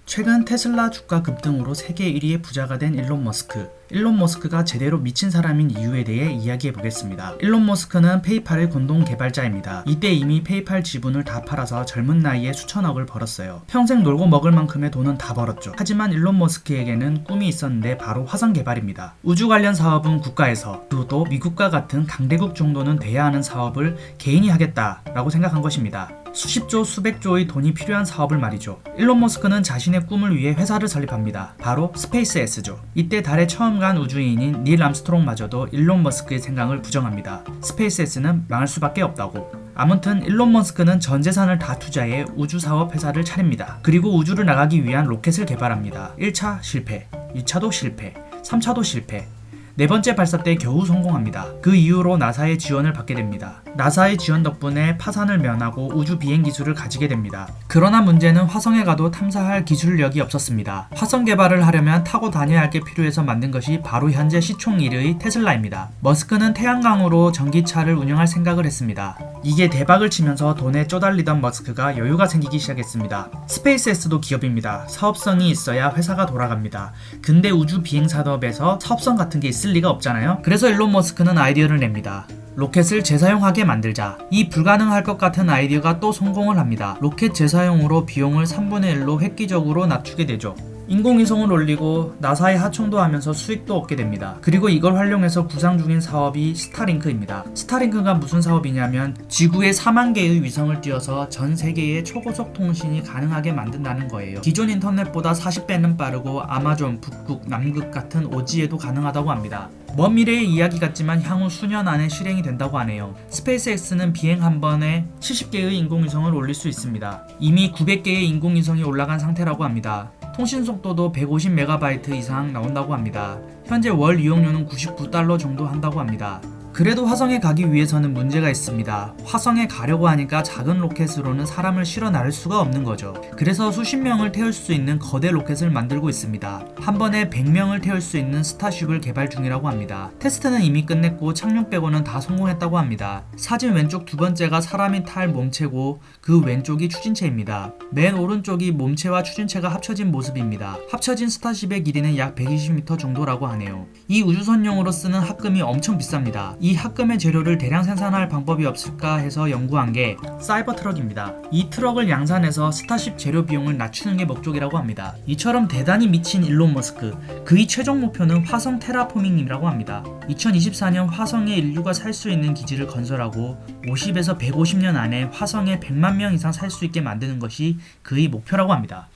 최근 테슬라 주가 급등으로 세계 1위의 부자가 된 일론 머스크. 일론 머스크가 제대로 미친 사람인 이유에 대해 이야기해 보겠습니다. 일론 머스크는 페이팔의 공동 개발자입니다. 이때 이미 페이팔 지분을 다 팔아서 젊은 나이에 수천억을 벌었어요. 평생 놀고 먹을 만큼의 돈은 다 벌었죠. 하지만 일론 머스크에게는 꿈이 있었는데 바로 화성 개발입니다. 우주 관련 사업은 국가에서, 그것도 미국과 같은 강대국 정도는 돼야 하는 사업을 개인이 하겠다라고 생각한 것입니다. 수십조 수백조의 돈이 필요한 사업을 말이죠. 일론 머스크는 자신의 꿈을 위해 회사를 설립합니다. 바로 스페이스X죠. 이때 달에 처음 간 우주인인 닐 암스트롱마저도 일론 머스크의 생각을 부정합니다. 스페이스X는 망할 수밖에 없다고. 아무튼 일론 머스크는 전 재산을 다 투자해 우주사업 회사를 차립니다. 그리고 우주를 나가기 위한 로켓을 개발합니다. 1차 실패, 2차도 실패, 3차도 실패. 네 번째 발사 때 겨우 성공합니다. 그 이후로 나사의 지원을 받게 됩니다. 나사의 지원 덕분에 파산을 면하고 우주 비행 기술을 가지게 됩니다. 그러나 문제는 화성에 가도 탐사할 기술력이 없었습니다. 화성 개발을 하려면 타고 다녀야 할 게 필요해서 만든 것이 바로 현재 시총 1위의 테슬라입니다. 머스크는 태양광으로 전기차를 운영할 생각을 했습니다. 이게 대박을 치면서 돈에 쪼달리던 머스크가 여유가 생기기 시작했습니다. 스페이스X도 기업입니다. 사업성이 있어야 회사가 돌아갑니다. 근데 우주 비행 산업에서 사업성 같은 게 있을 리가 없잖아요. 그래서 일론 머스크는 아이디어를 냅니다. 로켓을 재사용하게 만들자. 이 불가능할 것 같은 아이디어가 또 성공을 합니다. 로켓 재사용으로 비용을 3분의 1로 획기적으로 낮추게 되죠. 인공위성을 올리고 나사의 하청도 하면서 수익도 얻게 됩니다. 그리고 이걸 활용해서 구상 중인 사업이 스타링크입니다. 스타링크가 무슨 사업이냐면 지구에 4만 개의 위성을 띄워서 전 세계의 초고속 통신이 가능하게 만든다는 거예요. 기존 인터넷보다 40배는 빠르고 아마존, 북극, 남극 같은 오지에도 가능하다고 합니다. 먼 미래의 이야기 같지만 향후 수년 안에 실행이 된다고 하네요. 스페이스X는 비행 한 번에 70개의 인공위성을 올릴 수 있습니다. 이미 900개의 인공위성이 올라간 상태라고 합니다. 통신 속도도 150MB 이상 나온다고 합니다. 현재 월 이용료는 $99 정도 한다고 합니다. 그래도 화성에 가기 위해서는 문제가 있습니다. 화성에 가려고 하니까 작은 로켓으로는 사람을 실어 나를 수가 없는 거죠. 그래서 수십 명을 태울 수 있는 거대 로켓을 만들고 있습니다. 한 번에 100명을 태울 수 있는 스타쉽을 개발 중이라고 합니다. 테스트는 이미 끝냈고 착륙 빼고는 다 성공했다고 합니다. 사진 왼쪽 두 번째가 사람이 탈 몸체고 그 왼쪽이 추진체입니다. 맨 오른쪽이 몸체와 추진체가 합쳐진 모습입니다. 합쳐진 스타쉽의 길이는 약 120m 정도라고 하네요. 이 우주선용으로 쓰는 합금이 엄청 비쌉니다. 이 합금의 재료를 대량 생산할 방법이 없을까 해서 연구한 게 사이버 트럭입니다. 이 트럭을 양산해서 스타쉽 재료 비용을 낮추는 게 목적이라고 합니다. 이처럼 대단히 미친 일론 머스크, 그의 최종 목표는 화성 테라포밍이라고 합니다. 2024년 화성에 인류가 살 수 있는 기지를 건설하고 50에서 150년 안에 화성에 100만 명 이상 살 수 있게 만드는 것이 그의 목표라고 합니다.